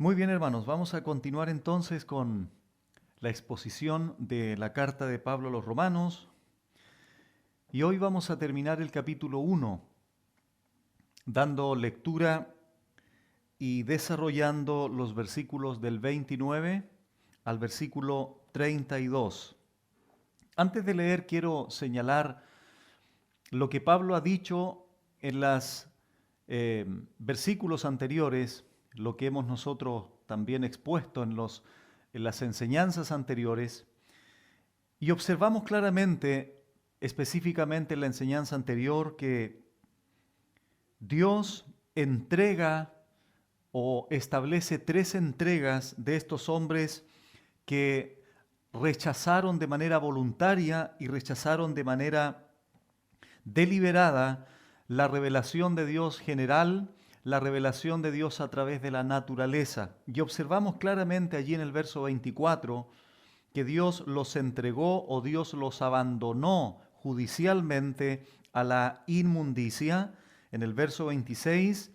Muy bien, hermanos, vamos a continuar entonces con la exposición de la carta de Pablo a los Romanos y hoy vamos a terminar el capítulo 1, dando lectura y desarrollando los versículos del 29 al versículo 32. Antes de leer, quiero señalar lo que Pablo ha dicho en los versículos anteriores, lo que hemos nosotros también expuesto en las enseñanzas anteriores, y observamos claramente, específicamente en la enseñanza anterior, que Dios entrega o establece tres entregas de estos hombres que rechazaron de manera voluntaria y rechazaron de manera deliberada la revelación de Dios general, la revelación de Dios a través de la naturaleza. Y observamos claramente allí en el verso 24 que Dios los entregó o Dios los abandonó judicialmente a la inmundicia. En el verso 26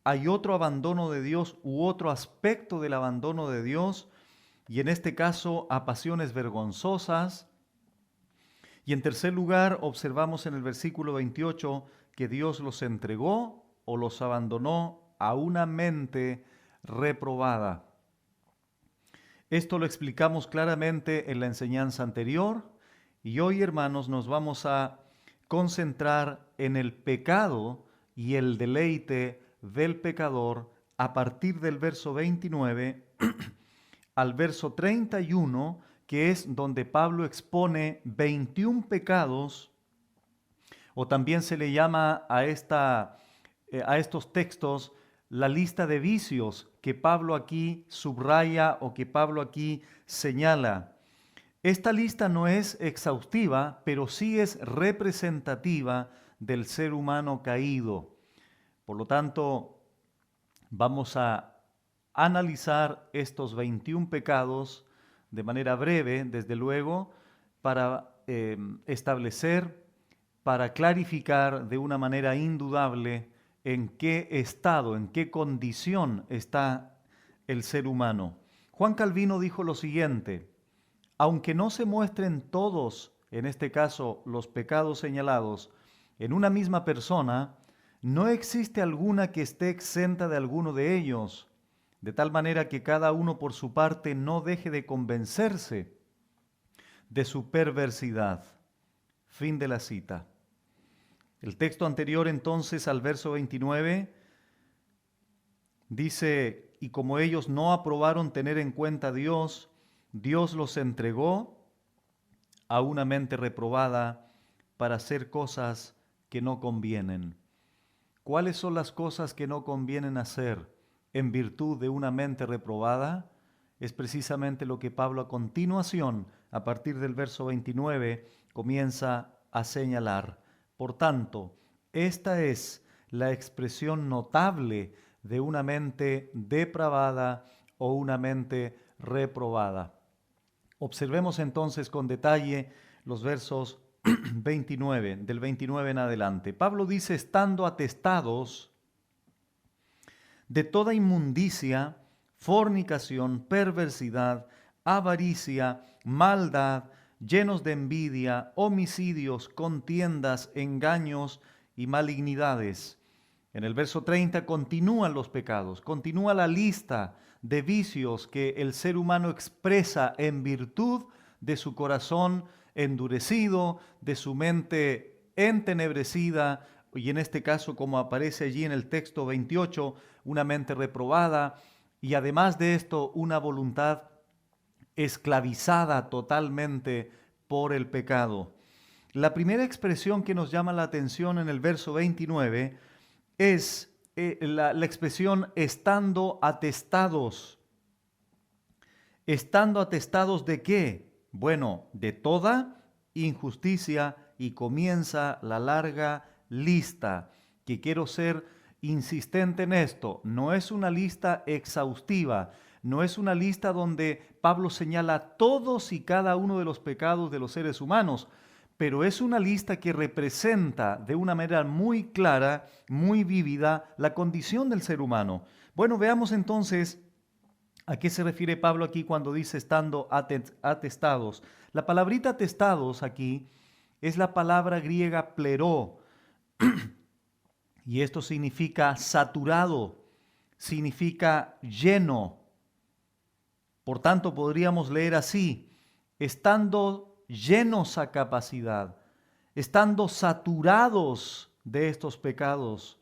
hay otro abandono de Dios u otro aspecto del abandono de Dios, y en este caso a pasiones vergonzosas. Y en tercer lugar, observamos en el versículo 28 que Dios los entregó o los abandonó a una mente reprobada. Esto lo explicamos claramente en la enseñanza anterior y hoy, hermanos, nos vamos a concentrar en el pecado y el deleite del pecador a partir del verso 29 al verso 31, que es donde Pablo expone 21 pecados, o también se le llama a estos textos la lista de vicios que Pablo aquí subraya o que Pablo aquí señala. Esta lista no es exhaustiva, pero sí es representativa del ser humano caído. Por lo tanto, vamos a analizar estos 21 pecados de manera breve, desde luego, para establecer, para clarificar de una manera indudable en qué estado, en qué condición está el ser humano. Juan Calvino dijo lo siguiente: aunque no se muestren todos, en este caso los pecados señalados, en una misma persona, no existe alguna que esté exenta de alguno de ellos, de tal manera que cada uno por su parte no deje de convencerse de su perversidad. Fin de la cita. El texto anterior entonces al verso 29 dice: y como ellos no aprobaron tener en cuenta a Dios, Dios los entregó a una mente reprobada para hacer cosas que no convienen. ¿Cuáles son las cosas que no convienen hacer en virtud de una mente reprobada? Es precisamente lo que Pablo a continuación, a partir del verso 29, comienza a señalar. Por tanto, esta es la expresión notable de una mente depravada o una mente reprobada. Observemos entonces con detalle los versos 29, del 29 en adelante. Pablo dice: estando atestados de toda inmundicia, fornicación, perversidad, avaricia, maldad, llenos de envidia, homicidios, contiendas, engaños y malignidades. En el verso 30 continúan los pecados, continúa la lista de vicios que el ser humano expresa en virtud de su corazón endurecido, de su mente entenebrecida, y en este caso, como aparece allí en el texto 28, una mente reprobada, y además de esto, una voluntad esclavizada totalmente por el pecado. La primera expresión que nos llama la atención en el verso 29 es la expresión estando atestados. ¿Estando atestados de qué? Bueno, de toda injusticia, y comienza la larga lista, que quiero ser insistente en esto. No es una lista exhaustiva, no es una lista donde Pablo señala todos y cada uno de los pecados de los seres humanos, pero es una lista que representa de una manera muy clara, muy vívida, la condición del ser humano. Bueno, veamos entonces ¿A qué se refiere Pablo aquí cuando dice estando atestados? La palabrita atestados aquí es la palabra griega pleró, y esto significa saturado, significa lleno. Por tanto, podríamos leer así: estando llenos a capacidad, estando saturados de estos pecados.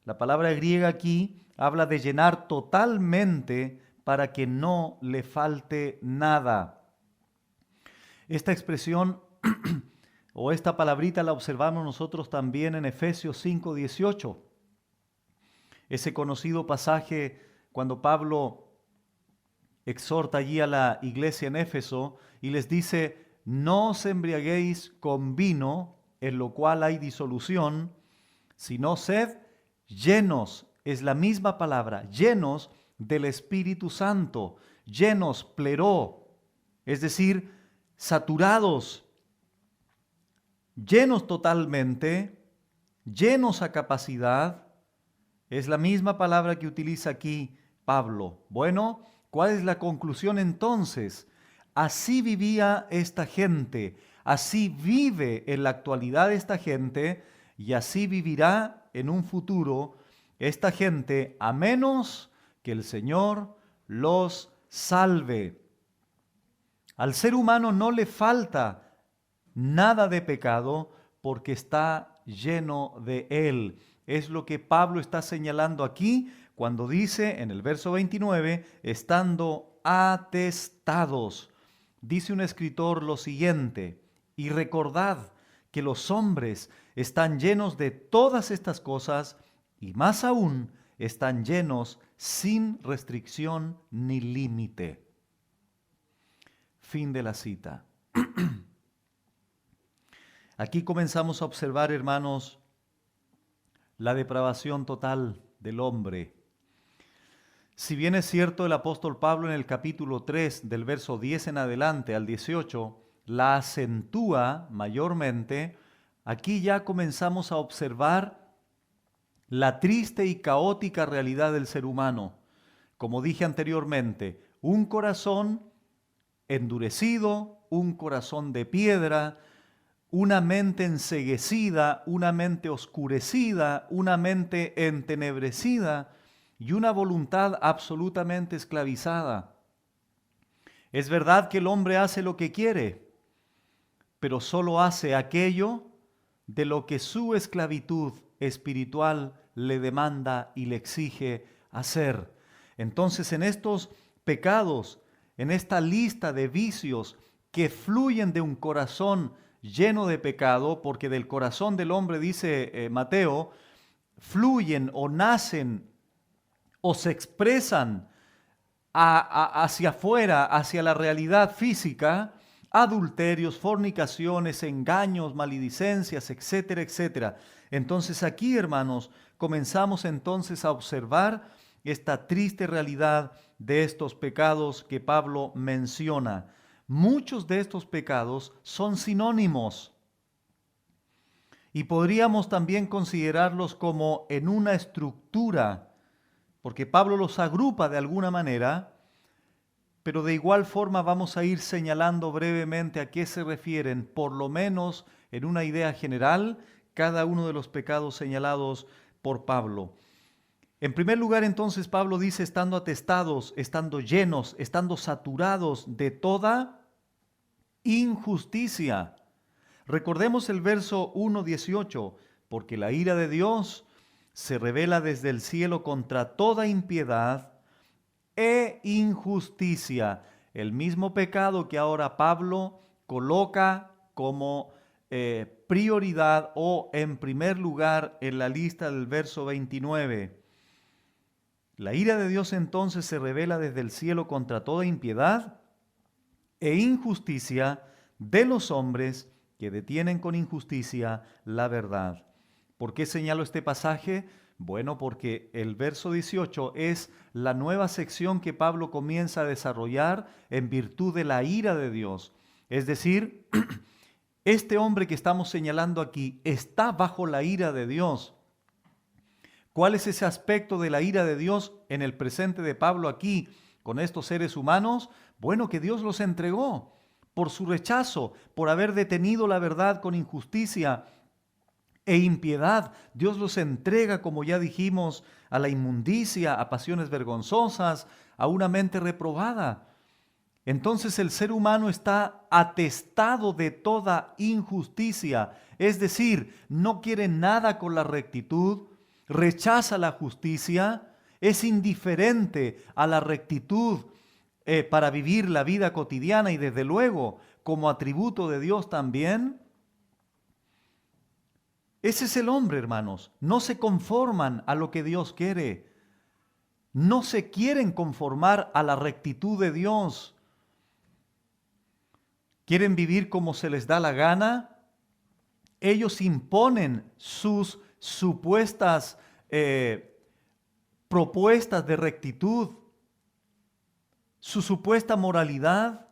La palabra griega aquí habla de llenar totalmente para que no le falte nada. Esta expresión o esta palabrita la observamos nosotros también en Efesios 5:18. Ese conocido pasaje cuando Pablo exhorta allí a la iglesia en Éfeso y les dice: no os embriaguéis con vino, en lo cual hay disolución, sino sed llenos, es la misma palabra, llenos del Espíritu Santo, llenos, pleró, es decir, saturados, llenos totalmente, llenos a capacidad. Es la misma palabra que utiliza aquí Pablo. Bueno, ¿cuál es la conclusión entonces? Así vivía esta gente, así vive en la actualidad esta gente y así vivirá en un futuro esta gente, a menos que el Señor los salve. Al ser humano no le falta nada de pecado porque está lleno de él. Es lo que Pablo está señalando aquí cuando dice en el verso 29, estando atestados. Dice un escritor lo siguiente: y recordad que los hombres están llenos de todas estas cosas y más aún están llenos sin restricción ni límite. Fin de la cita. Aquí comenzamos a observar, hermanos, la depravación total del hombre. Si bien es cierto, el apóstol Pablo en el capítulo 3, del verso 10 en adelante al 18, la acentúa mayormente, aquí ya comenzamos a observar la triste y caótica realidad del ser humano. Como dije anteriormente, un corazón endurecido, un corazón de piedra, una mente enceguecida, una mente oscurecida, una mente entenebrecida y una voluntad absolutamente esclavizada. Es verdad que el hombre hace lo que quiere, pero solo hace aquello de lo que su esclavitud espiritual le demanda y le exige hacer. Entonces, en estos pecados, en esta lista de vicios que fluyen de un corazón lleno de pecado, porque del corazón del hombre, dice Mateo, fluyen o nacen o se expresan hacia afuera, hacia la realidad física, adulterios, fornicaciones, engaños, maledicencias, etcétera, etcétera. Entonces aquí, hermanos, comenzamos entonces a observar esta triste realidad de estos pecados que Pablo menciona. Muchos de estos pecados son sinónimos y podríamos también considerarlos como en una estructura, porque Pablo los agrupa de alguna manera, pero de igual forma vamos a ir señalando brevemente a qué se refieren, por lo menos en una idea general, cada uno de los pecados señalados por Pablo. En primer lugar, entonces, Pablo dice, estando atestados, estando llenos, estando saturados de toda injusticia. Recordemos el verso 1:18, porque la ira de Dios se revela desde el cielo contra toda impiedad e injusticia. El mismo pecado que ahora Pablo coloca como prioridad o en primer lugar en la lista del verso 29. La ira de Dios entonces se revela desde el cielo contra toda impiedad e injusticia de los hombres que detienen con injusticia la verdad. ¿Por qué señalo este pasaje? Bueno, porque el verso 18 es la nueva sección que Pablo comienza a desarrollar en virtud de la ira de Dios. Es decir, este hombre que estamos señalando aquí está bajo la ira de Dios. ¿Cuál es ese aspecto de la ira de Dios en el presente de Pablo aquí? con estos seres humanos, bueno, que Dios los entregó por su rechazo, por haber detenido la verdad con injusticia e impiedad. Dios los entrega, como ya dijimos, a la inmundicia, a pasiones vergonzosas, a una mente reprobada. Entonces el ser humano está atestado de toda injusticia, es decir, no quiere nada con la rectitud, rechaza la justicia, es indiferente a la rectitud para vivir la vida cotidiana y desde luego como atributo de Dios también. Ese es el hombre, hermanos. No se conforman a lo que Dios quiere. No se quieren conformar a la rectitud de Dios. Quieren vivir como se les da la gana. Ellos imponen sus supuestas propuestas de rectitud, su supuesta moralidad,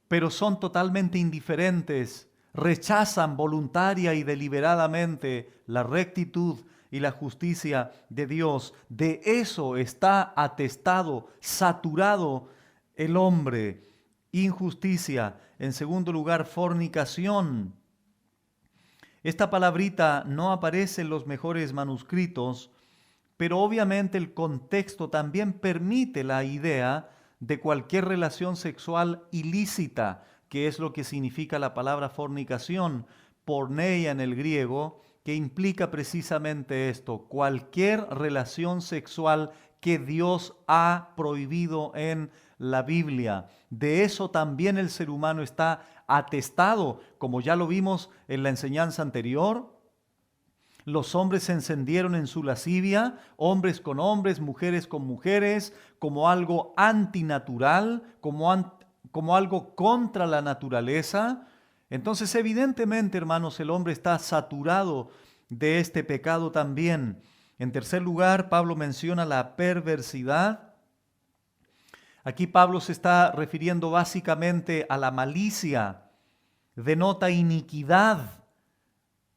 pero son totalmente indiferentes, rechazan voluntaria y deliberadamente la rectitud y la justicia de Dios. De eso está atestado, saturado el hombre. Injusticia. En segundo lugar, fornicación. Esta palabrita no aparece en los mejores manuscritos, pero obviamente el contexto también permite la idea de cualquier relación sexual ilícita, que es lo que significa la palabra fornicación, porneia en el griego, que implica precisamente esto, cualquier relación sexual que Dios ha prohibido en la Biblia. De eso también el ser humano está atestado, como ya lo vimos en la enseñanza anterior. Los hombres se encendieron en su lascivia, hombres con hombres, mujeres con mujeres, como algo antinatural, como algo contra la naturaleza. Entonces, evidentemente, hermanos, el hombre está saturado de este pecado también. En tercer lugar, Pablo menciona la perversidad. Aquí Pablo se está refiriendo básicamente a la malicia, denota iniquidad.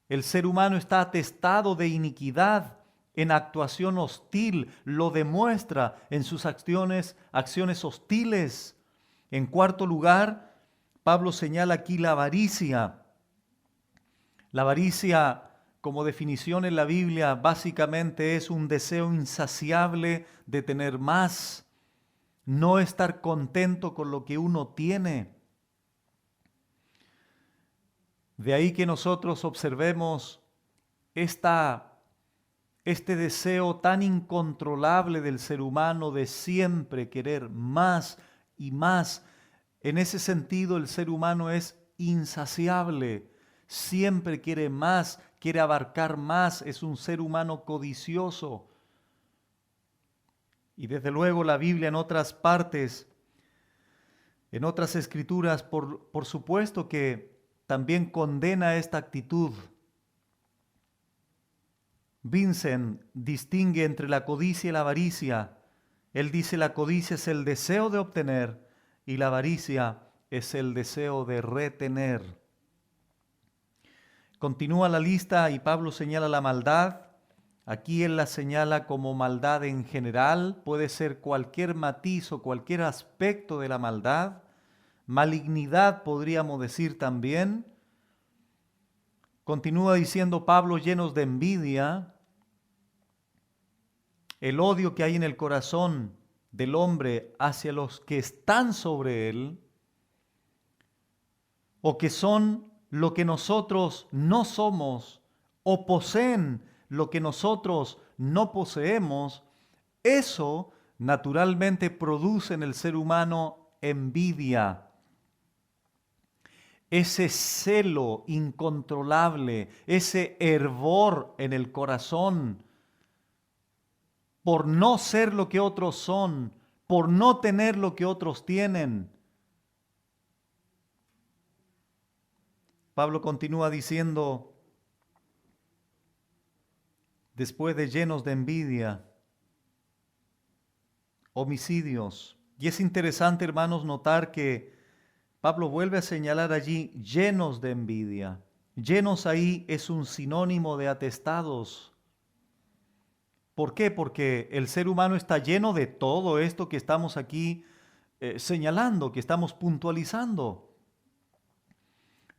El ser humano está atestado de iniquidad, en actuación hostil, lo demuestra en sus acciones hostiles. En cuarto lugar, Pablo señala aquí la avaricia. La avaricia, como definición en la Biblia, básicamente es un deseo insaciable de tener más, no estar contento con lo que uno tiene. De ahí que nosotros observemos este deseo tan incontrolable del ser humano de siempre querer más y más. En ese sentido, el ser humano es insaciable, siempre quiere más, quiere abarcar más, es un ser humano codicioso. Y desde luego la Biblia en otras partes, en otras escrituras, por supuesto que también condena esta actitud. Vincent distingue entre la codicia y la avaricia. Él dice la codicia es el deseo de obtener y la avaricia es el deseo de retener. Continúa la lista y Pablo señala la maldad. Aquí él la señala como maldad en general, puede ser cualquier matiz o cualquier aspecto de la maldad. Malignidad podríamos decir también. Continúa diciendo Pablo, llenos de envidia, el odio que hay en el corazón del hombre hacia los que están sobre él, o que son lo que nosotros no somos, o poseen lo que nosotros no poseemos, eso naturalmente produce en el ser humano envidia. Ese celo incontrolable, ese hervor en el corazón por no ser lo que otros son, por no tener lo que otros tienen. Pablo continúa diciendo, después de llenos de envidia, homicidios. Y es interesante, hermanos, notar que Pablo vuelve a señalar allí llenos de envidia. Llenos ahí es un sinónimo de atestados. ¿Por qué? Porque el ser humano está lleno de todo esto que estamos aquí señalando, que estamos puntualizando.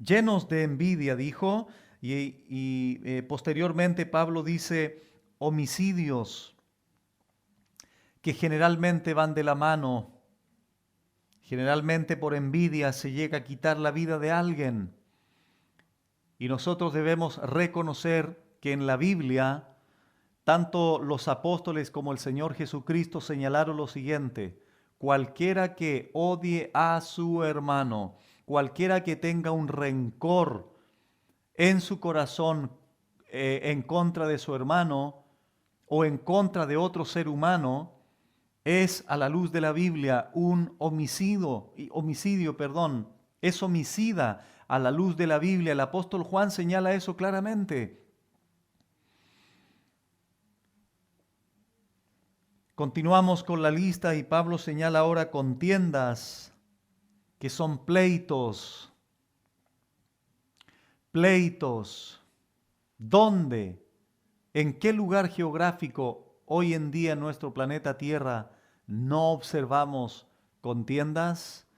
Llenos de envidia, dijo, y posteriormente Pablo dice homicidios, que generalmente van de la mano. Generalmente por envidia se llega a quitar la vida de alguien. Y nosotros debemos reconocer que en la Biblia, tanto los apóstoles como el Señor Jesucristo señalaron lo siguiente: cualquiera que odie a su hermano, cualquiera que tenga un rencor en su corazón en contra de su hermano o en contra de otro ser humano, es a la luz de la Biblia un homicidio, es homicida a la luz de la Biblia. El apóstol Juan señala eso claramente. Continuamos con la lista y Pablo señala ahora contiendas, que son pleitos. Pleitos. ¿Dónde? ¿En qué lugar geográfico hoy en día en nuestro planeta Tierra no observamos contiendas?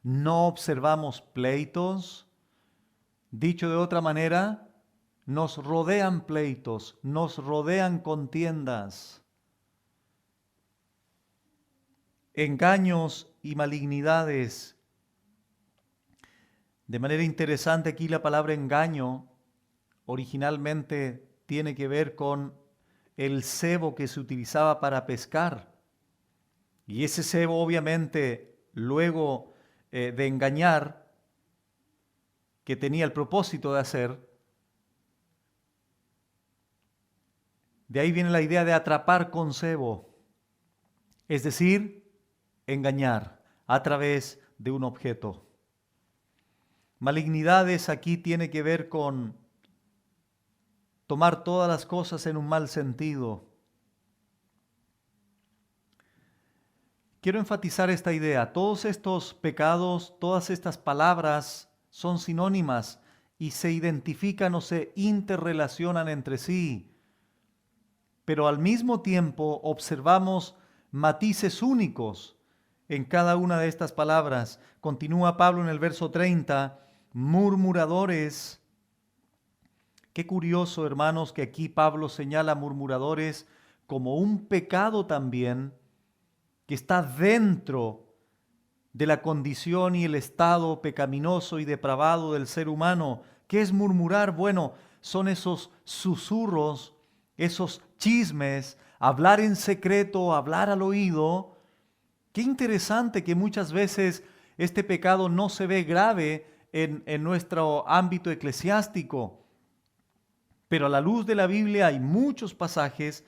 ¿No observamos pleitos? Dicho de otra manera, nos rodean pleitos, nos rodean contiendas, engaños y malignidades. De manera interesante, aquí la palabra engaño originalmente tiene que ver con el cebo que se utilizaba para pescar. Y ese cebo, obviamente, luego de engañar, que tenía el propósito de hacer, de ahí viene la idea de atrapar con cebo, es decir, engañar a través de un objeto. Malignidades aquí tiene que ver con tomar todas las cosas en un mal sentido. Quiero enfatizar esta idea. Todos estos pecados, todas estas palabras son sinónimas y se identifican o se interrelacionan entre sí. Pero al mismo tiempo observamos matices únicos en cada una de estas palabras. Continúa Pablo en el verso 30, murmuradores. Qué curioso, hermanos, que aquí Pablo señala murmuradores como un pecado también que está dentro de la condición y el estado pecaminoso y depravado del ser humano. ¿Qué es murmurar? Bueno, son esos susurros, esos chismes, hablar en secreto, hablar al oído. Qué interesante que muchas veces este pecado no se ve grave en nuestro ámbito eclesiástico. Pero a la luz de la Biblia hay muchos pasajes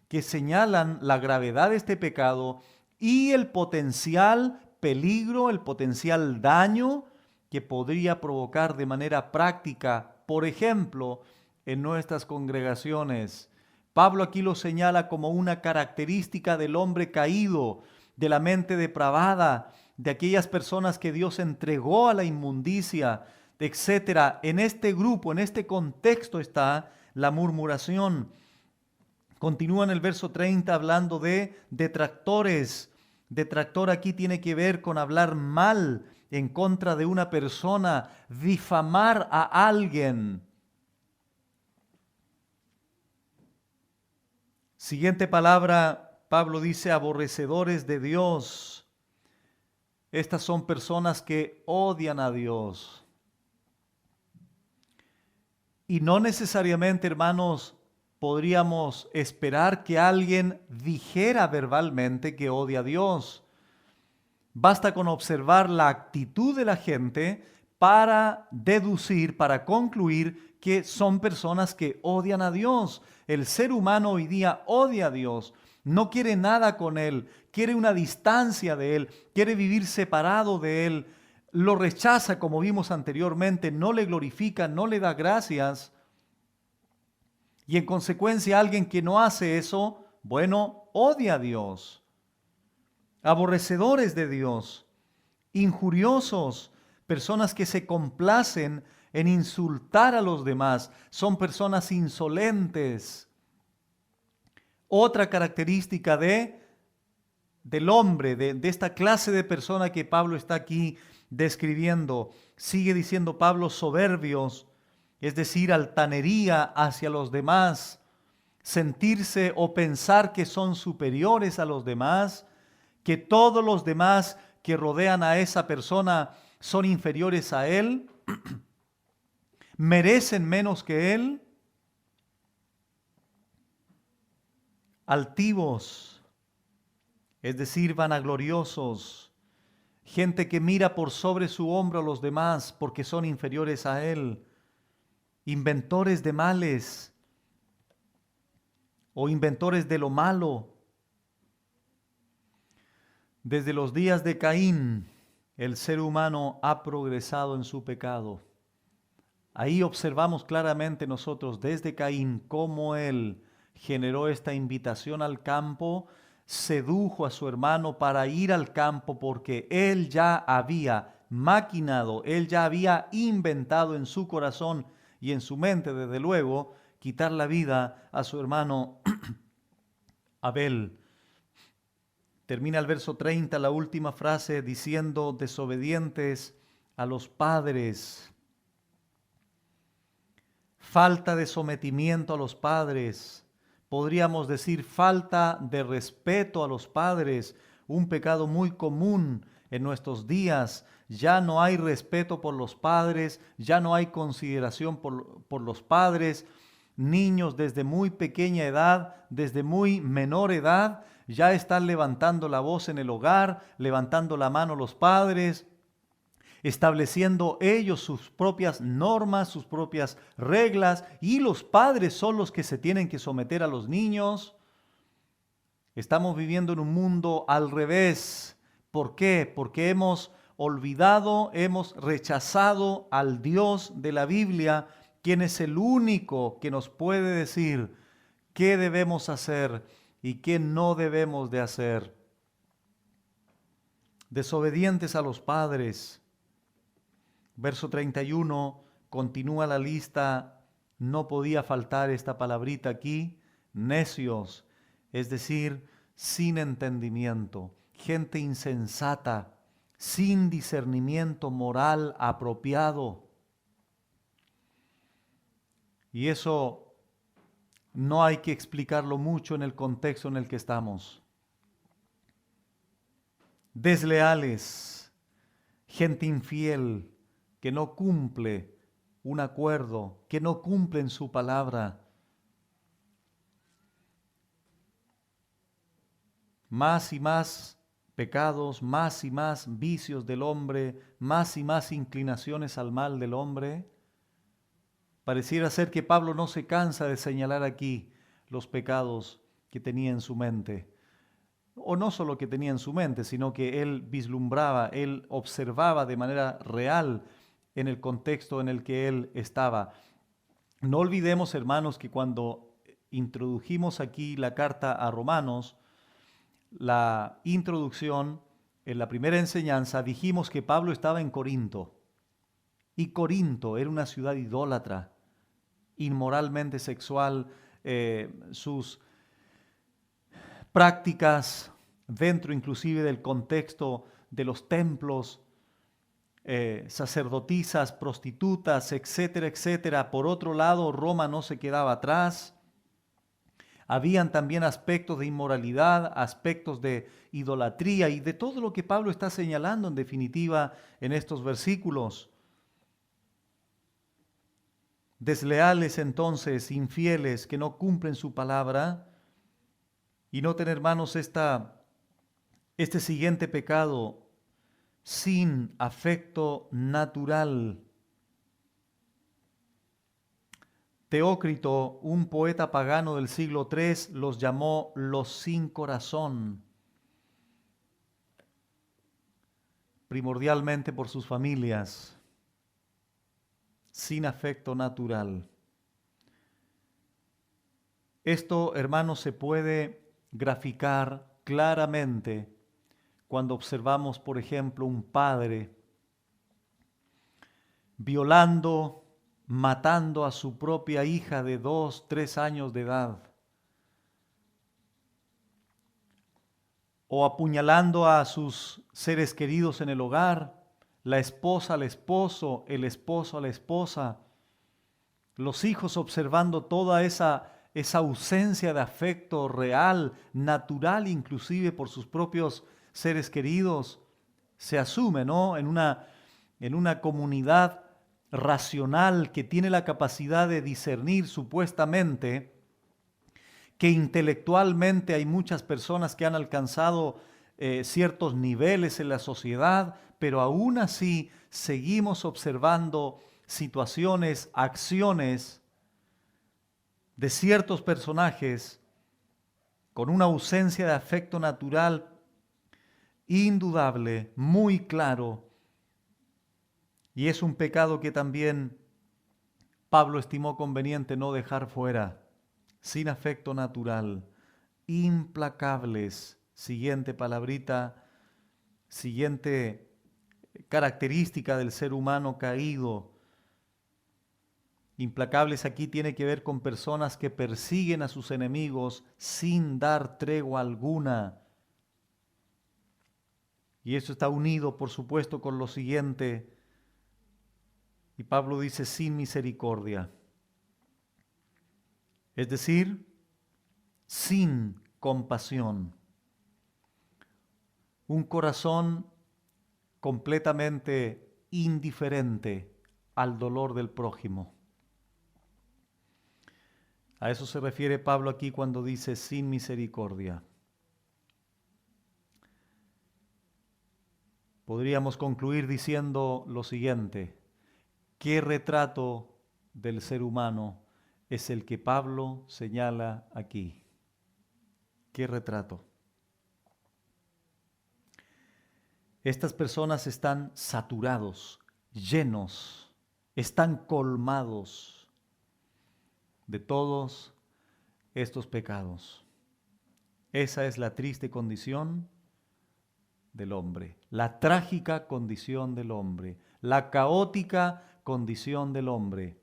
que señalan la gravedad de este pecado y el potencial peligro, el potencial daño que podría provocar de manera práctica, por ejemplo, en nuestras congregaciones. Pablo aquí lo señala como una característica del hombre caído, de la mente depravada, de aquellas personas que Dios entregó a la inmundicia, etcétera. En este grupo, en este contexto está la murmuración. Continúa en el verso 30 hablando de detractores. Detractor aquí tiene que ver con hablar mal en contra de una persona, difamar a alguien. Siguiente palabra, Pablo dice aborrecedores de Dios. Estas son personas que odian a Dios. Y no necesariamente, hermanos, podríamos esperar que alguien dijera verbalmente que odia a Dios. Basta con observar la actitud de la gente para deducir, para concluir que son personas que odian a Dios. El ser humano hoy día odia a Dios, no quiere nada con Él, quiere una distancia de Él, quiere vivir separado de Él, lo rechaza como vimos anteriormente, no le glorifica, no le da gracias. Y en consecuencia alguien que no hace eso, bueno, odia a Dios. Aborrecedores de Dios, injuriosos, personas que se complacen en insultar a los demás, son personas insolentes. Otra característica del hombre, de esta clase de persona que Pablo está aquí describiendo. Sigue diciendo Pablo, soberbios, es decir, altanería hacia los demás, sentirse o pensar que son superiores a los demás, que todos los demás que rodean a esa persona son inferiores a él, merecen menos que él, altivos, es decir, vanagloriosos, gente que mira por sobre su hombro a los demás porque son inferiores a él, inventores de males o inventores de lo malo. Desde los días de Caín, el ser humano ha progresado en su pecado. Ahí observamos claramente nosotros desde Caín cómo él generó esta invitación al campo, sedujo a su hermano para ir al campo porque él ya había maquinado, él ya había inventado en su corazón y en su mente, desde luego, quitar la vida a su hermano Abel. Termina el verso 30, la última frase, diciendo, desobedientes a los padres. Falta de sometimiento a los padres. Podríamos decir falta de respeto a los padres, un pecado muy común en nuestros días. Ya no hay respeto por los padres, ya no hay consideración por los padres. Niños desde muy pequeña edad, desde muy menor edad, ya están levantando la voz en el hogar, levantando la mano los padres, estableciendo ellos sus propias normas, sus propias reglas, y los padres son los que se tienen que someter a los niños. Estamos viviendo en un mundo al revés. ¿Por qué? Porque hemos olvidado, hemos rechazado al Dios de la Biblia, quien es el único que nos puede decir qué debemos hacer y qué no debemos de hacer. Desobedientes a los padres. Verso 31, continúa la lista, no podía faltar esta palabrita aquí, necios, es decir, sin entendimiento, gente insensata, sin discernimiento moral apropiado. Y eso no hay que explicarlo mucho en el contexto en el que estamos. Desleales, gente infiel, que no cumple un acuerdo, que no cumplen su palabra. Más y más pecados, más y más vicios del hombre, más y más inclinaciones al mal del hombre. Pareciera ser que Pablo no se cansa de señalar aquí los pecados que tenía en su mente. O no solo que tenía en su mente, sino que él vislumbraba, él observaba de manera real en el contexto en el que él estaba. No olvidemos, hermanos, que cuando introdujimos aquí la carta a Romanos, la introducción, en la primera enseñanza, dijimos que Pablo estaba en Corinto. Y Corinto era una ciudad idólatra, inmoralmente sexual, sus prácticas dentro inclusive del contexto de los templos, sacerdotisas, prostitutas, etcétera, etcétera. Por otro lado, Roma no se quedaba atrás. Habían también aspectos de inmoralidad, aspectos de idolatría y de todo lo que Pablo está señalando en definitiva en estos versículos. Desleales entonces, infieles, que no cumplen su palabra. Y noten, hermanos, este siguiente pecado, sin afecto natural. Teócrito, un poeta pagano del siglo III, los llamó los sin corazón, primordialmente por sus familias, sin afecto natural. Esto, hermanos, se puede graficar claramente cuando observamos, por ejemplo, un padre violando, matando a su propia hija de 2, 3 años de edad. o apuñalando a sus seres queridos en el hogar, la esposa al esposo, el esposo a la esposa, los hijos observando toda esa ausencia de afecto real, natural inclusive por sus propios seres queridos, se asume, ¿no?, en una comunidad racional que tiene la capacidad de discernir supuestamente, que intelectualmente hay muchas personas que han alcanzado ciertos niveles en la sociedad, pero aún así seguimos observando situaciones, acciones de ciertos personajes con una ausencia de afecto natural indudable, muy claro, y es un pecado que también Pablo estimó conveniente no dejar fuera, sin afecto natural, implacables, siguiente palabrita, siguiente característica del ser humano caído. Implacables aquí tiene que ver con personas que persiguen a sus enemigos sin dar tregua alguna. Y eso está unido, por supuesto, con lo siguiente. Y Pablo dice sin misericordia. Es decir, sin compasión. Un corazón completamente indiferente al dolor del prójimo. A eso se refiere Pablo aquí cuando dice sin misericordia. Podríamos concluir diciendo lo siguiente: ¿qué retrato del ser humano es el que Pablo señala aquí? ¿Qué retrato? Estas personas están saturados, llenos, están colmados de todos estos pecados. Esa es la triste condición del hombre, la trágica condición del hombre, la caótica condición del hombre,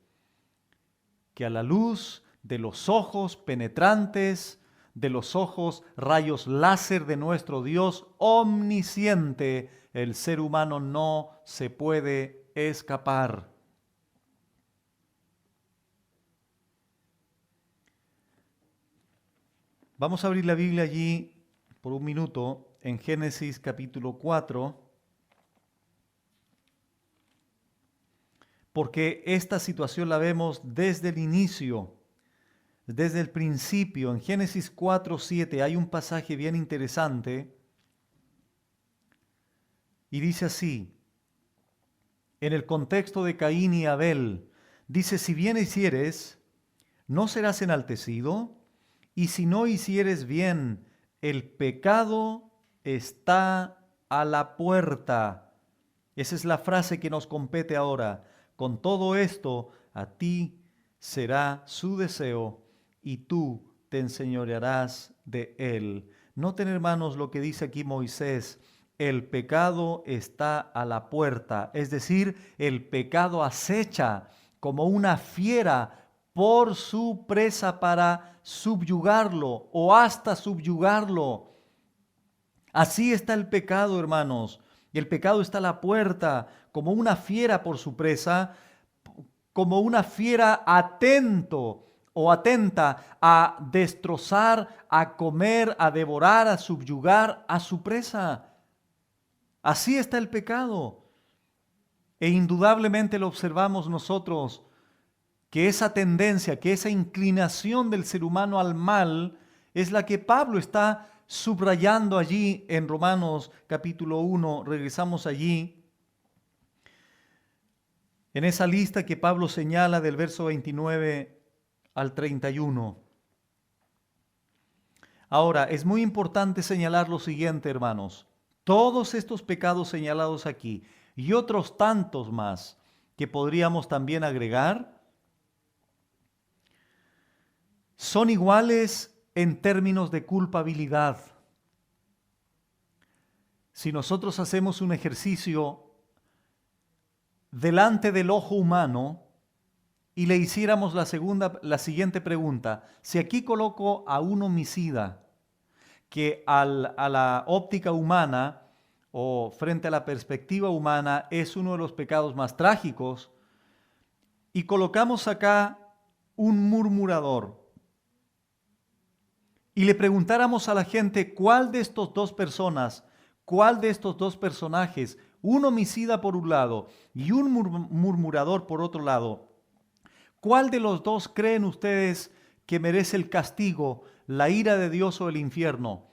que a la luz de los ojos penetrantes, de los ojos rayos láser de nuestro Dios omnisciente, el ser humano no se puede escapar. Vamos a abrir la Biblia allí por un minuto en Génesis capítulo 4, porque esta situación la vemos desde el inicio, desde el principio. En Génesis 4:7 hay un pasaje bien interesante y dice así, en el contexto de Caín y Abel, dice: si bien hicieres, ¿no serás enaltecido? Y si no hicieres bien, el pecado está a la puerta. Esa es la frase que nos compete ahora. Con todo esto, a ti será su deseo y tú te enseñorearás de él. Noten, hermanos, lo que dice aquí Moisés: el pecado está a la puerta, es decir, el pecado acecha como una fiera por su presa para subyugarlo o hasta subyugarlo. Así está el pecado, hermanos. El pecado está a la puerta como una fiera por su presa, como una fiera atento o atenta a destrozar, a comer, a devorar, a subyugar a su presa. Así está el pecado. E indudablemente lo observamos nosotros, que esa tendencia, que esa inclinación del ser humano al mal es la que Pablo está subrayando allí en Romanos capítulo 1. Regresamos allí, en esa lista que Pablo señala del verso 29 al 31. Ahora, es muy importante señalar lo siguiente, hermanos. Todos estos pecados señalados aquí y otros tantos más que podríamos también agregar, son iguales en términos de culpabilidad. Si nosotros hacemos un ejercicio delante del ojo humano y le hiciéramos la siguiente pregunta: si aquí coloco a un homicida, que a la óptica humana o frente a la perspectiva humana es uno de los pecados más trágicos, y colocamos acá un murmurador y le preguntáramos a la gente cuál de estos dos personas, cuál de estos dos personajes, un homicida por un lado y un murmurador por otro lado, ¿cuál de los dos creen ustedes que merece el castigo, la ira de Dios o el infierno?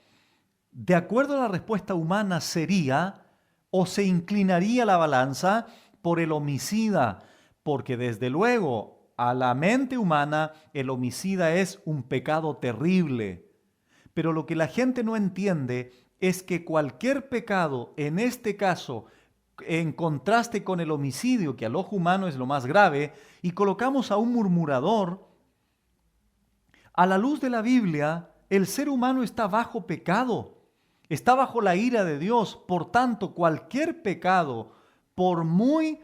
De acuerdo a la respuesta humana sería, o se inclinaría la balanza por el homicida, porque desde luego a la mente humana el homicida es un pecado terrible. Pero lo que la gente no entiende es que cualquier pecado, en este caso, en contraste con el homicidio, que al ojo humano es lo más grave, y colocamos a un murmurador, a la luz de la Biblia, el ser humano está bajo pecado, está bajo la ira de Dios. Por tanto, cualquier pecado, por muy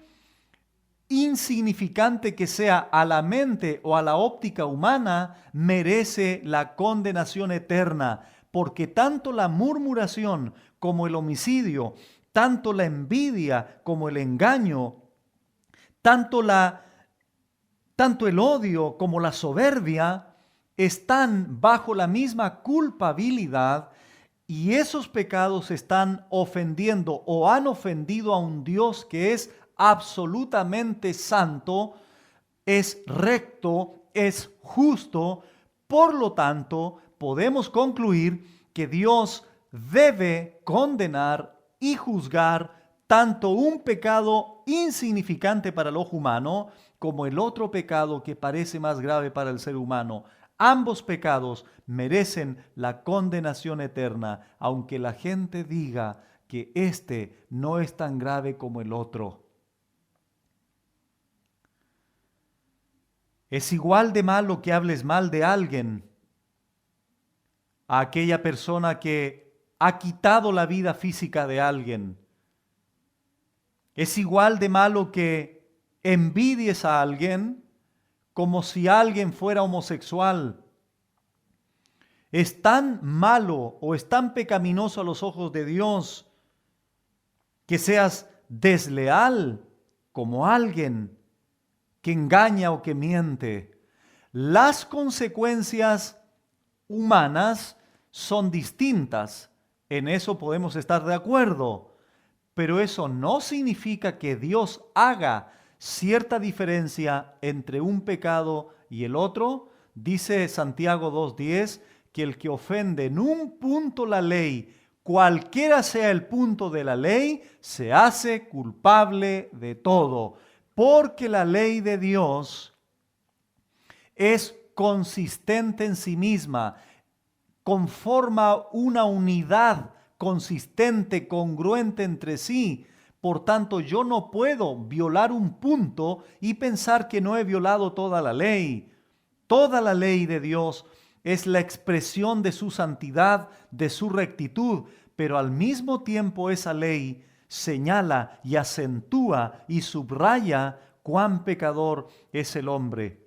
insignificante que sea a la mente o a la óptica humana, merece la condenación eterna, porque tanto la murmuración como el homicidio, tanto la envidia como el engaño, tanto el odio como la soberbia están bajo la misma culpabilidad, y esos pecados están ofendiendo o han ofendido a un Dios que es absolutamente santo, es recto, es justo. Por lo tanto, podemos concluir que Dios debe condenar y juzgar tanto un pecado insignificante para el ojo humano como el otro pecado que parece más grave para el ser humano. Ambos pecados merecen la condenación eterna, aunque la gente diga que este no es tan grave como el otro. Es igual de malo que hables mal de alguien a aquella persona que ha quitado la vida física de alguien. Es igual de malo que envidies a alguien como si alguien fuera homosexual. Es tan malo o es tan pecaminoso a los ojos de Dios que seas desleal como alguien que engaña o que miente. Las consecuencias humanas son distintas, en eso podemos estar de acuerdo, pero eso no significa que Dios haga cierta diferencia entre un pecado y el otro. Dice Santiago 2:10 que el que ofende en un punto la ley, cualquiera sea el punto de la ley, se hace culpable de todo, porque la ley de Dios es consistente en sí misma, conforma una unidad consistente, congruente entre sí. Por tanto, yo no puedo violar un punto y pensar que no he violado toda la ley. Toda la ley de Dios es la expresión de su santidad, de su rectitud, pero al mismo tiempo esa ley señala y acentúa y subraya cuán pecador es el hombre.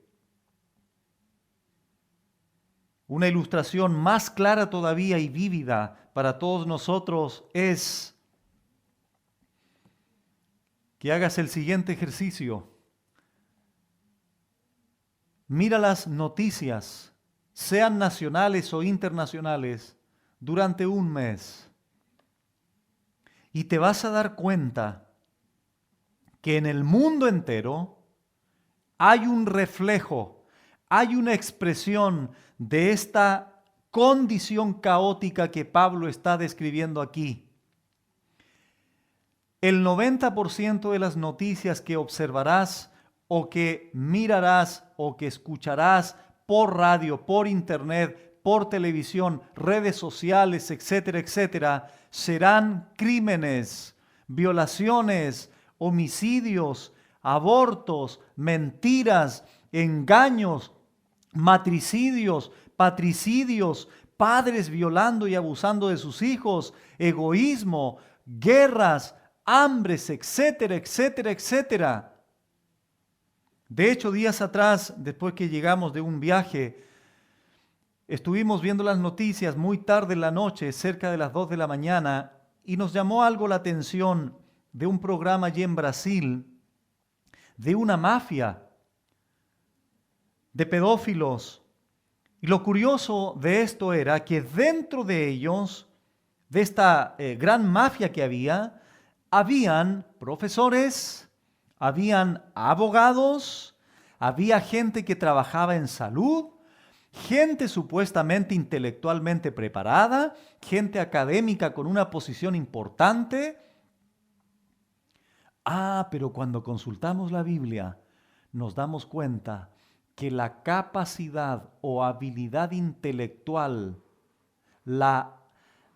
Una ilustración más clara todavía y vívida para todos nosotros es que hagas el siguiente ejercicio. Mira las noticias, sean nacionales o internacionales, durante un mes. Y te vas a dar cuenta que en el mundo entero hay un reflejo, hay una expresión de esta condición caótica que Pablo está describiendo aquí. El 90% de las noticias que observarás o que mirarás o que escucharás por radio, por internet, por televisión, redes sociales, etcétera, etcétera, serán crímenes, violaciones, homicidios, abortos, mentiras, engaños, matricidios, patricidios, padres violando y abusando de sus hijos, egoísmo, guerras, hambres, etcétera, etcétera, etcétera. De hecho, días atrás, después que llegamos de un viaje, estuvimos viendo las noticias muy tarde en la noche, cerca de las 2 de la mañana, y nos llamó algo la atención de un programa allí en Brasil, de una mafia de pedófilos. Y lo curioso de esto era que dentro de ellos, de esta gran mafia que habían profesores, habían abogados, había gente que trabajaba en salud, gente supuestamente intelectualmente preparada, gente académica con una posición importante. Pero cuando consultamos la Biblia, nos damos cuenta que la capacidad o habilidad intelectual, la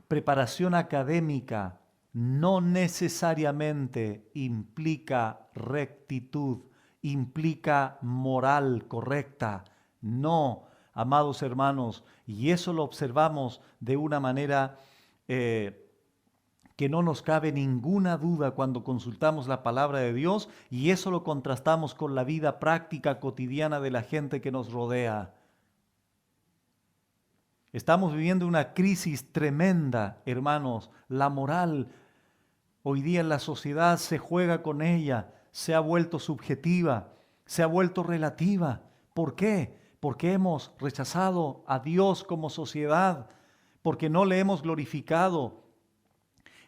preparación académica, no necesariamente implica rectitud, implica moral correcta. No, amados hermanos, y eso lo observamos de una manera que no nos cabe ninguna duda cuando consultamos la palabra de Dios, y eso lo contrastamos con la vida práctica cotidiana de la gente que nos rodea. Estamos viviendo una crisis tremenda, hermanos. La moral hoy día en la sociedad se juega con ella, se ha vuelto subjetiva, se ha vuelto relativa. ¿Por qué? Porque hemos rechazado a Dios como sociedad, porque no le hemos glorificado.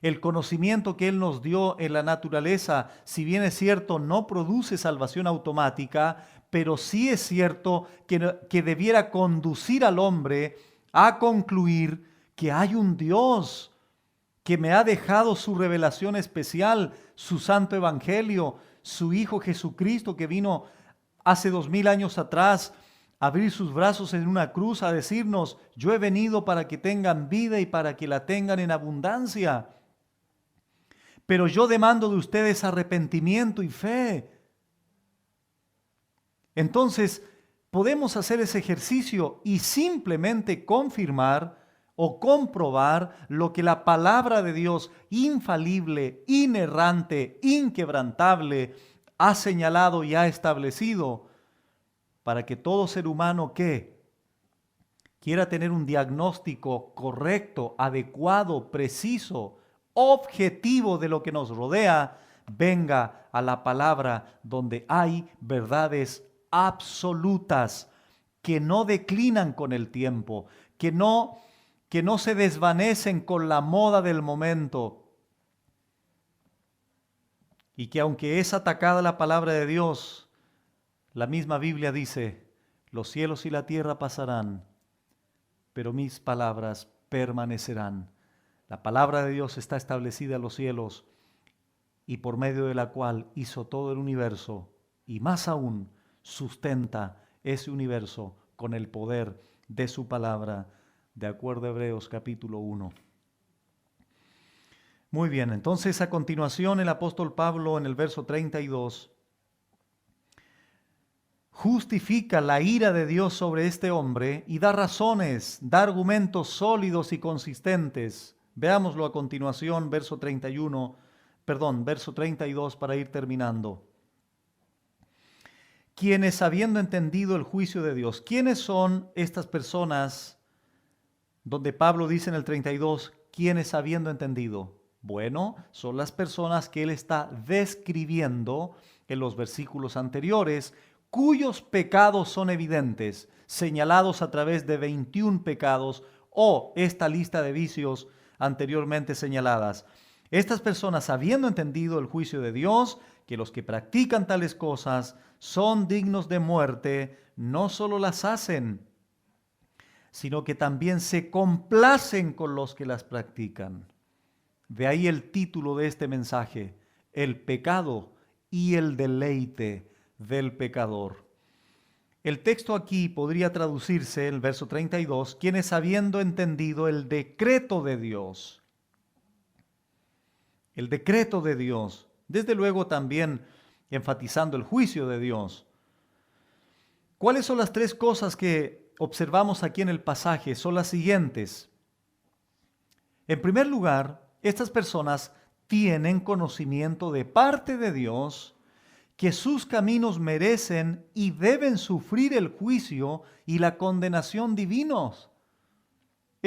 El conocimiento que Él nos dio en la naturaleza, si bien es cierto, no produce salvación automática, pero sí es cierto que debiera conducir al hombre a concluir que hay un Dios que me ha dejado su revelación especial, su santo evangelio, su Hijo Jesucristo que vino hace 2000 años atrás a abrir sus brazos en una cruz a decirnos: yo he venido para que tengan vida y para que la tengan en abundancia. Pero yo demando de ustedes arrepentimiento y fe. Entonces, podemos hacer ese ejercicio y simplemente confirmar o comprobar lo que la palabra de Dios, infalible, inerrante, inquebrantable, ha señalado y ha establecido, para que todo ser humano que quiera tener un diagnóstico correcto, adecuado, preciso, objetivo de lo que nos rodea, venga a la palabra donde hay verdades absolutas que no declinan con el tiempo, que no se desvanecen con la moda del momento, y que aunque es atacada la palabra de Dios, la misma Biblia dice: los cielos y la tierra pasarán, pero mis palabras permanecerán. La palabra de Dios está establecida en los cielos, y por medio de la cual hizo todo el universo, y más aún sustenta ese universo con el poder de su palabra, de acuerdo a Hebreos capítulo 1. Muy bien, entonces a continuación el apóstol Pablo en el verso 32 justifica la ira de Dios sobre este hombre y da razones, da argumentos sólidos y consistentes. Veámoslo a continuación, verso 32 para ir terminando. Quienes habiendo entendido el juicio de Dios. ¿Quiénes son estas personas donde Pablo dice en el 32, quienes habiendo entendido? Bueno, son las personas que él está describiendo en los versículos anteriores, cuyos pecados son evidentes, señalados a través de 21 pecados o esta lista de vicios anteriormente señaladas. Estas personas, habiendo entendido el juicio de Dios, que los que practican tales cosas son dignos de muerte, no solo las hacen, sino que también se complacen con los que las practican. De ahí el título de este mensaje: el pecado y el deleite del pecador. El texto aquí podría traducirse, el verso 32, quienes habiendo entendido el decreto de Dios. El decreto de Dios, desde luego también enfatizando el juicio de Dios. ¿Cuáles son las tres cosas que observamos aquí en el pasaje? Son las siguientes. En primer lugar, estas personas tienen conocimiento de parte de Dios que sus caminos merecen y deben sufrir el juicio y la condenación divinos.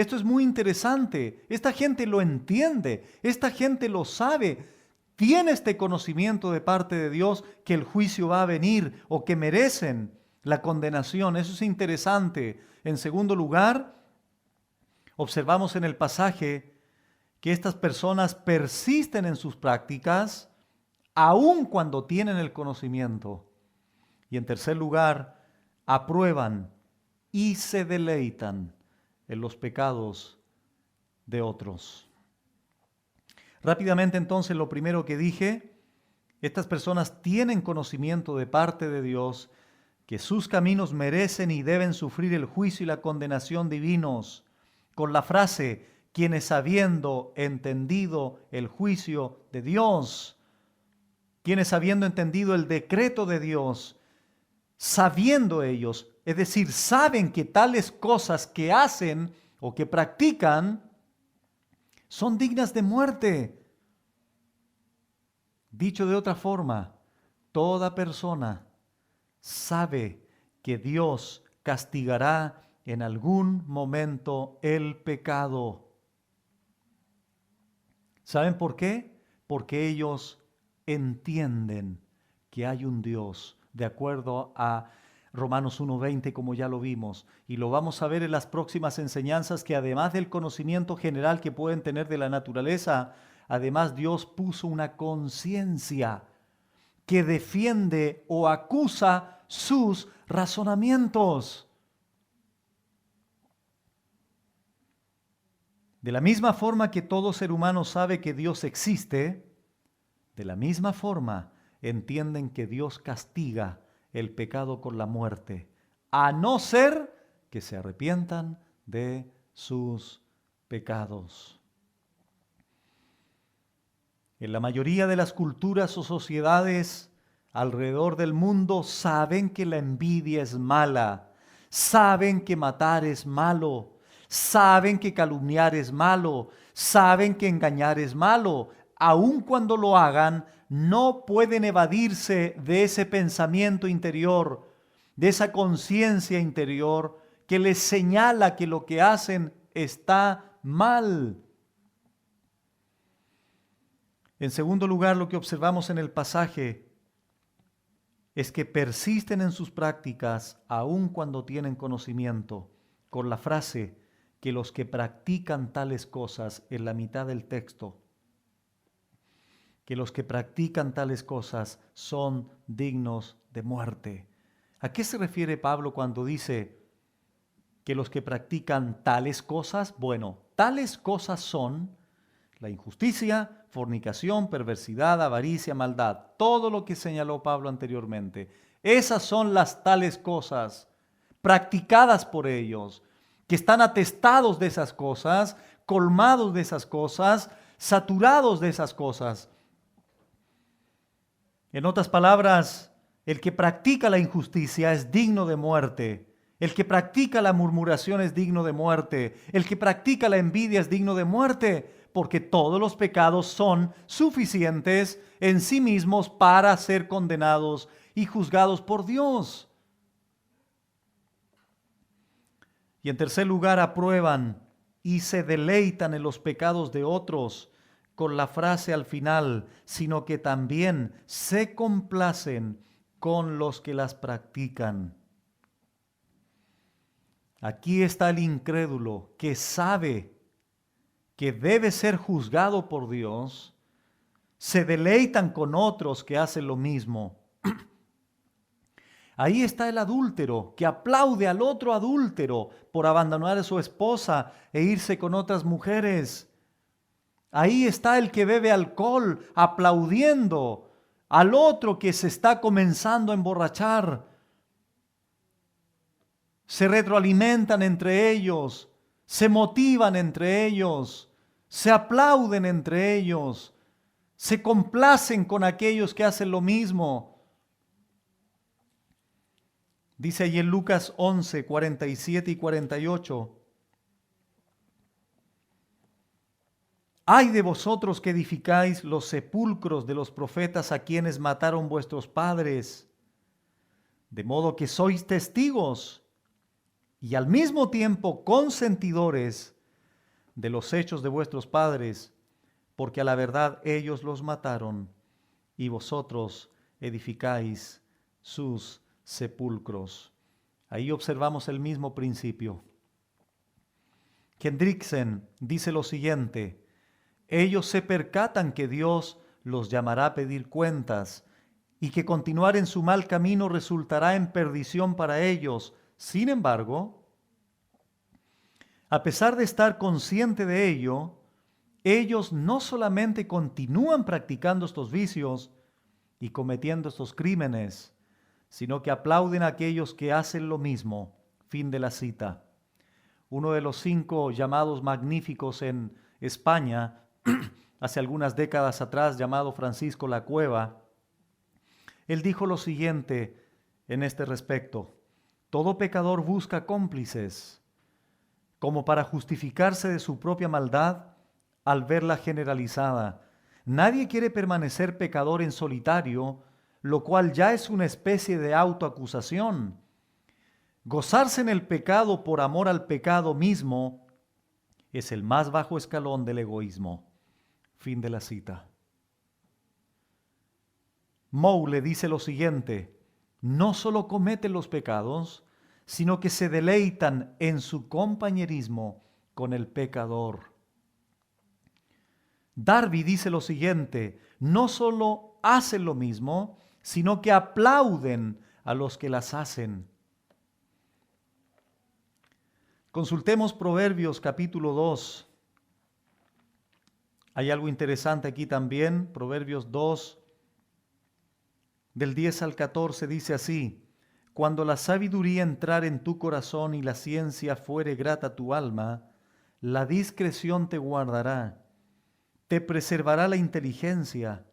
Esto es muy interesante. Esta gente lo entiende, esta gente lo sabe. Tiene este conocimiento de parte de Dios que el juicio va a venir o que merecen la condenación. Eso es interesante. En segundo lugar, observamos en el pasaje que estas personas persisten en sus prácticas aun cuando tienen el conocimiento. Y en tercer lugar, aprueban y se deleitan en los pecados de otros. Rápidamente entonces, lo primero que dije, estas personas tienen conocimiento de parte de Dios que sus caminos merecen y deben sufrir el juicio y la condenación divinos, con la frase, quienes habiendo entendido el juicio de Dios, quienes habiendo entendido el decreto de Dios, sabiendo ellos, es decir, saben que tales cosas que hacen o que practican son dignas de muerte. Dicho de otra forma, toda persona sabe que Dios castigará en algún momento el pecado. ¿Saben por qué? Porque ellos entienden que hay un Dios, de acuerdo a Romanos 1:20, como ya lo vimos, y lo vamos a ver en las próximas enseñanzas, que además del conocimiento general que pueden tener de la naturaleza, además Dios puso una conciencia que defiende o acusa sus razonamientos. De la misma forma que todo ser humano sabe que Dios existe, de la misma forma entienden que Dios castiga el pecado con la muerte, a no ser que se arrepientan de sus pecados. En la mayoría de las culturas o sociedades alrededor del mundo saben que la envidia es mala, saben que matar es malo, saben que calumniar es malo, saben que engañar es malo. Aun cuando lo hagan, no pueden evadirse de ese pensamiento interior, de esa conciencia interior que les señala que lo que hacen está mal. En segundo lugar, lo que observamos en el pasaje es que persisten en sus prácticas aun cuando tienen conocimiento, con la frase que los que practican tales cosas en la mitad del texto, que los que practican tales cosas son dignos de muerte. ¿A qué se refiere Pablo cuando dice que los que practican tales cosas? Bueno, tales cosas son la injusticia, fornicación, perversidad, avaricia, maldad. Todo lo que señaló Pablo anteriormente. Esas son las tales cosas practicadas por ellos, que están atestados de esas cosas, colmados de esas cosas, saturados de esas cosas. En otras palabras, el que practica la injusticia es digno de muerte. El que practica la murmuración es digno de muerte. El que practica la envidia es digno de muerte, porque todos los pecados son suficientes en sí mismos para ser condenados y juzgados por Dios. Y en tercer lugar, aprueban y se deleitan en los pecados de otros, con la frase al final, sino que también se complacen con los que las practican. Aquí está el incrédulo que sabe que debe ser juzgado por Dios, se deleitan con otros que hacen lo mismo. Ahí está el adúltero que aplaude al otro adúltero por abandonar a su esposa e irse con otras mujeres. Ahí está el que bebe alcohol aplaudiendo al otro que se está comenzando a emborrachar. Se retroalimentan entre ellos, se motivan entre ellos, se aplauden entre ellos, se complacen con aquellos que hacen lo mismo. Dice ahí en Lucas 11, 47 y 48. ¡Ay de vosotros que edificáis los sepulcros de los profetas a quienes mataron vuestros padres! De modo que sois testigos y al mismo tiempo consentidores de los hechos de vuestros padres, porque a la verdad ellos los mataron, y vosotros edificáis sus sepulcros. Ahí observamos el mismo principio. Hendriksen dice lo siguiente: ellos se percatan que Dios los llamará a pedir cuentas y que continuar en su mal camino resultará en perdición para ellos. Sin embargo, a pesar de estar consciente de ello, ellos no solamente continúan practicando estos vicios y cometiendo estos crímenes, sino que aplauden a aquellos que hacen lo mismo. Fin de la cita. Uno de los 5 llamados magníficos en España, hace algunas décadas atrás, llamado Francisco La Cueva, él dijo lo siguiente en este respecto: todo pecador busca cómplices, como para justificarse de su propia maldad al verla generalizada. Nadie quiere permanecer pecador en solitario, lo cual ya es una especie de autoacusación. Gozarse en el pecado por amor al pecado mismo es el más bajo escalón del egoísmo. Fin de la cita. Moe le dice lo siguiente: no solo cometen los pecados, sino que se deleitan en su compañerismo con el pecador. Darby dice lo siguiente: no solo hacen lo mismo, sino que aplauden a los que las hacen. Consultemos Proverbios capítulo 2. Hay algo interesante aquí también. Proverbios 2, del 10 al 14, dice así: cuando la sabiduría entrare en tu corazón y la ciencia fuere grata a tu alma, la discreción te guardará, te preservará la inteligencia,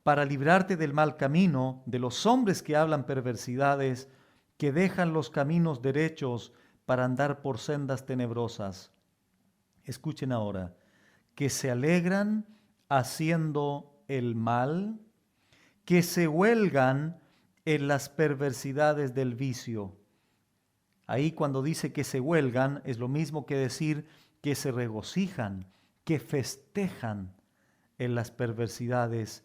para librarte del mal camino, de los hombres que hablan perversidades, que dejan los caminos derechos para andar por sendas tenebrosas. Escuchen ahora: que se alegran haciendo el mal, que se huelgan en las perversidades del vicio. Ahí cuando dice que se huelgan, es lo mismo que decir que se regocijan, que festejan en las perversidades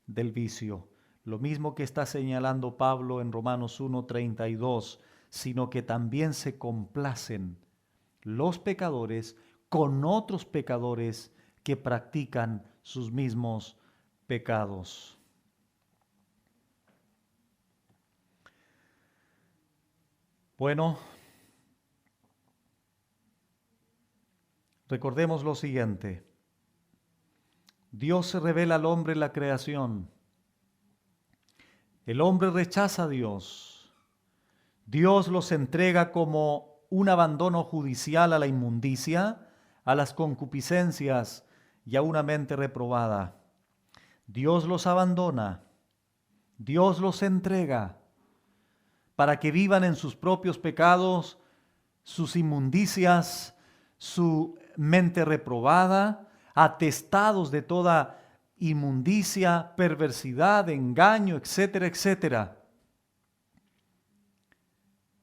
del vicio. Lo mismo que está señalando Pablo en Romanos 1:32, sino que también se complacen los pecadores con otros pecadores que practican sus mismos pecados. Bueno, recordemos lo siguiente: Dios se revela al hombre en la creación. El hombre rechaza a Dios. Dios los entrega como un abandono judicial a la inmundicia, a las concupiscencias y a una mente reprobada. Dios los abandona. Dios los entrega para que vivan en sus propios pecados, sus inmundicias, su mente reprobada, atestados de toda inmundicia, perversidad, engaño, etcétera, etcétera.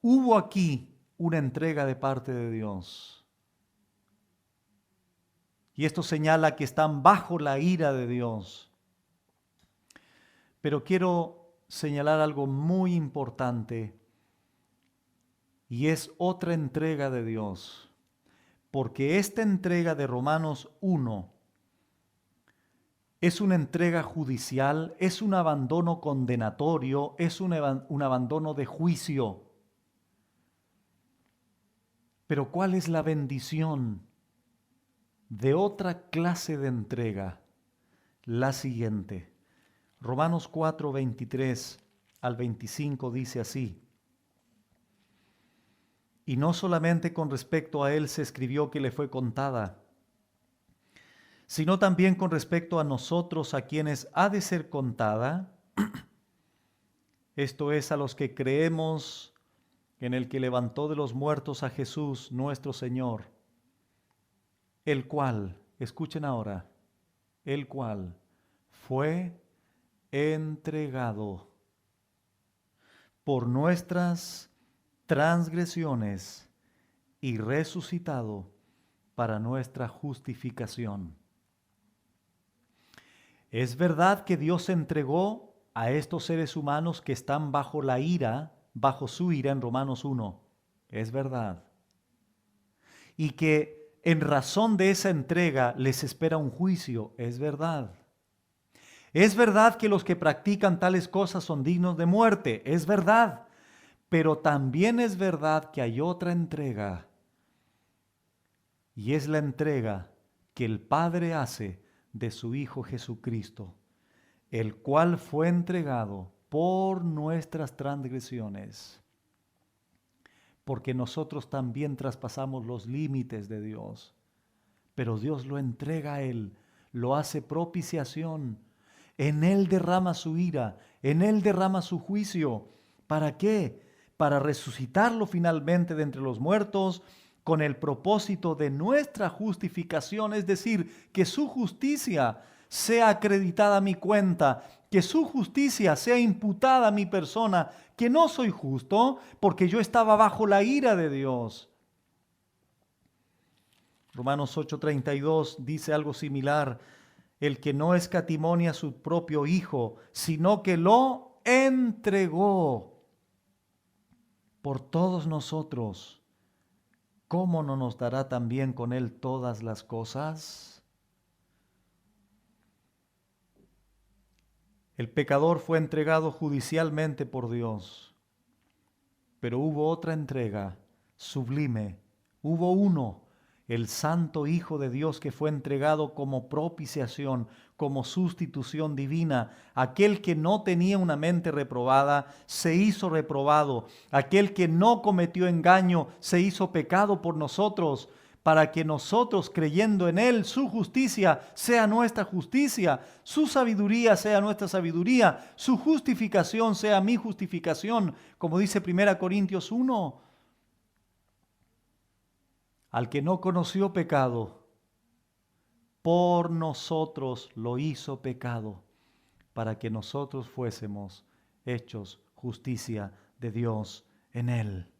Hubo aquí una entrega de parte de Dios. Y esto señala que están bajo la ira de Dios. Pero quiero señalar algo muy importante, y es otra entrega de Dios. Porque esta entrega de Romanos 1 es una entrega judicial, es un abandono condenatorio, es un abandono de juicio. Pero ¿cuál es la bendición de otra clase de entrega? La siguiente. Romanos 4, 23 al 25 dice así: y no solamente con respecto a él se escribió que le fue contada, sino también con respecto a nosotros, a quienes ha de ser contada, esto es, a los que creemos en el que levantó de los muertos a Jesús nuestro Señor, el cual, escuchen ahora, el cual fue entregado por nuestras transgresiones y resucitado para nuestra justificación. Es verdad que Dios entregó a estos seres humanos que están bajo la ira, bajo su ira en Romanos 1. Es verdad. Y que en razón de esa entrega les espera un juicio. Es verdad. Es verdad que los que practican tales cosas son dignos de muerte. Es verdad. Pero también es verdad que hay otra entrega. Y es la entrega que el Padre hace de su Hijo Jesucristo, el cual fue entregado por nuestras transgresiones, porque nosotros también traspasamos los límites de Dios, pero Dios lo entrega a Él, lo hace propiciación, en Él derrama su ira, en Él derrama su juicio. ¿Para qué? Para resucitarlo finalmente de entre los muertos, con el propósito de nuestra justificación, es decir, que su justicia sea acreditada a mi cuenta, que su justicia sea imputada a mi persona, que no soy justo porque yo estaba bajo la ira de Dios. Romanos 8:32 dice algo similar: el que no escatimó a su propio Hijo, sino que lo entregó por todos nosotros, ¿cómo no nos dará también con Él todas las cosas? El pecador fue entregado judicialmente por Dios, pero hubo otra entrega sublime. Hubo uno, el Santo Hijo de Dios, que fue entregado como propiciación, como sustitución divina. Aquel que no tenía una mente reprobada, se hizo reprobado. Aquel que no cometió engaño, se hizo pecado por nosotros, para que nosotros, creyendo en Él, su justicia sea nuestra justicia, su sabiduría sea nuestra sabiduría, su justificación sea mi justificación, como dice 1 Corintios 1. Al que no conoció pecado, por nosotros lo hizo pecado, para que nosotros fuésemos hechos justicia de Dios en Él.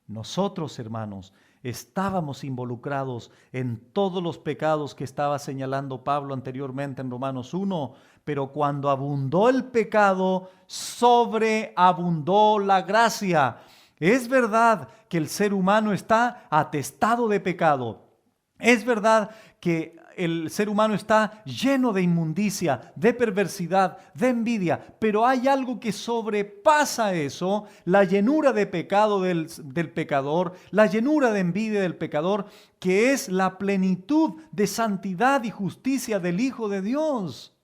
Nosotros, hermanos, estábamos involucrados en todos los pecados que estaba señalando Pablo anteriormente en Romanos 1, pero cuando abundó el pecado, sobreabundó la gracia. Es verdad que el ser humano está atestado de pecado. Es verdad que el ser humano está lleno de inmundicia, de perversidad, de envidia, pero hay algo que sobrepasa eso: la llenura de pecado del pecador, la llenura de envidia del pecador, que es la plenitud de santidad y justicia del Hijo de Dios.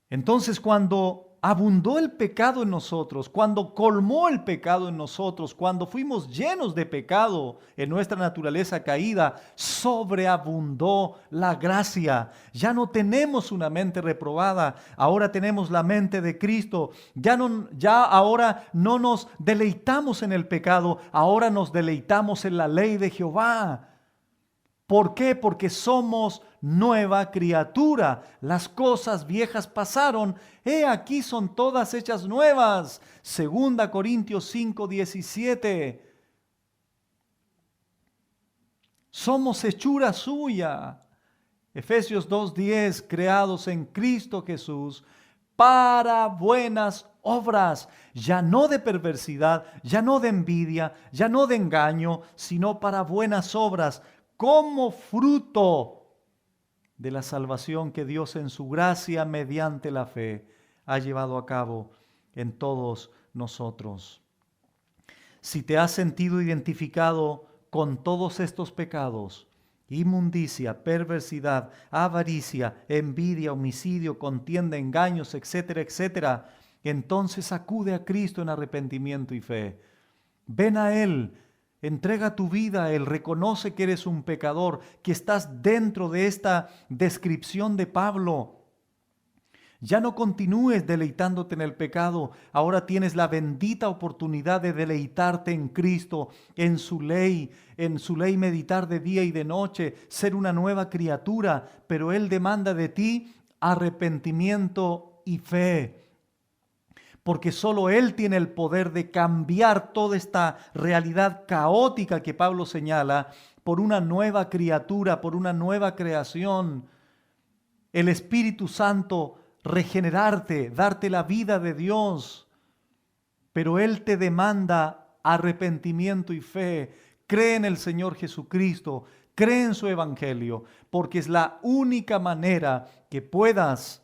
Entonces, cuando abundó el pecado en nosotros, cuando colmó el pecado en nosotros, cuando fuimos llenos de pecado en nuestra naturaleza caída, sobreabundó la gracia. Ya no tenemos una mente reprobada, ahora tenemos la mente de Cristo. Ahora no nos deleitamos en el pecado, ahora nos deleitamos en la ley de Jehová. ¿Por qué? Porque somos nueva criatura. Las cosas viejas pasaron, he aquí son todas hechas nuevas. 2 Corintios 5:17. Somos hechura suya. Efesios 2:10, creados en Cristo Jesús para buenas obras, ya no de perversidad, ya no de envidia, ya no de engaño, sino para buenas obras, como fruto de la salvación que Dios en su gracia mediante la fe ha llevado a cabo en todos nosotros. Si te has sentido identificado con todos estos pecados, inmundicia, perversidad, avaricia, envidia, homicidio, contienda, engaños, etcétera, etcétera, entonces acude a Cristo en arrepentimiento y fe. Ven a Él. Entrega tu vida a Él, reconoce que eres un pecador, que estás dentro de esta descripción de Pablo. Ya no continúes deleitándote en el pecado, ahora tienes la bendita oportunidad de deleitarte en Cristo, en su ley meditar de día y de noche, ser una nueva criatura, pero Él demanda de ti arrepentimiento y fe. porque solo Él tiene el poder de cambiar toda esta realidad caótica que Pablo señala por una nueva criatura, por una nueva creación. El Espíritu Santo regenerarte, darte la vida de Dios, pero Él te demanda arrepentimiento y fe. Cree en el Señor Jesucristo, cree en su Evangelio, porque es la única manera que puedas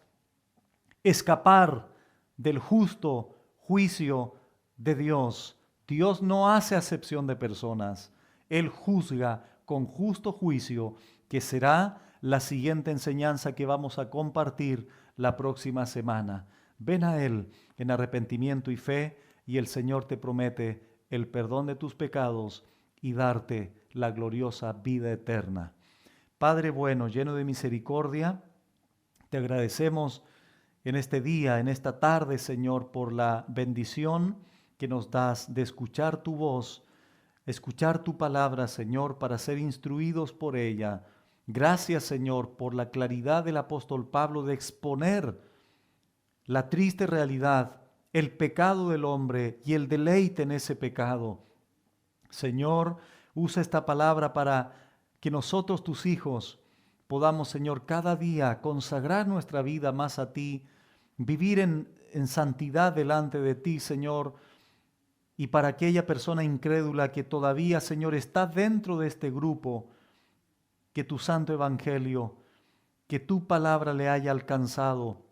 escapar del justo juicio de Dios. Dios no hace acepción de personas. Él juzga con justo juicio, que será la siguiente enseñanza que vamos a compartir la próxima semana. Ven a Él en arrepentimiento y fe, y el Señor te promete el perdón de tus pecados y darte la gloriosa vida eterna. Padre bueno, lleno de misericordia, te agradecemos en este día, en esta tarde, Señor, por la bendición que nos das de escuchar tu voz, escuchar tu palabra, Señor, para ser instruidos por ella. Gracias, Señor, por la claridad del apóstol Pablo de exponer la triste realidad, el pecado del hombre y el deleite en ese pecado. Señor, usa esta palabra para que nosotros, tus hijos, podamos, Señor, cada día consagrar nuestra vida más a ti, vivir en santidad delante de ti, Señor, y para aquella persona incrédula que todavía, Señor, está dentro de este grupo, que tu santo evangelio, que tu palabra le haya alcanzado,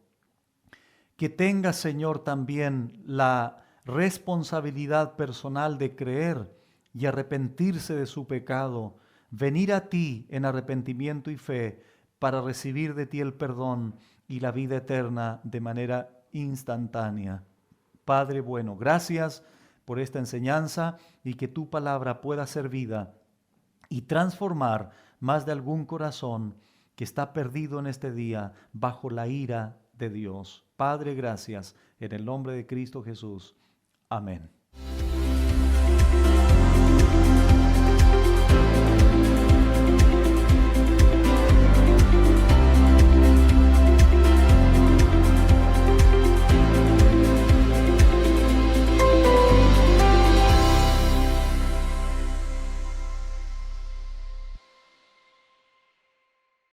que tenga, Señor, también la responsabilidad personal de creer y arrepentirse de su pecado, venir a ti en arrepentimiento y fe para recibir de ti el perdón y la vida eterna de manera instantánea. Padre bueno, gracias por esta enseñanza y que tu palabra pueda ser vida y transformar más de algún corazón que está perdido en este día bajo la ira de Dios. Padre, gracias en el nombre de Cristo Jesús. Amén.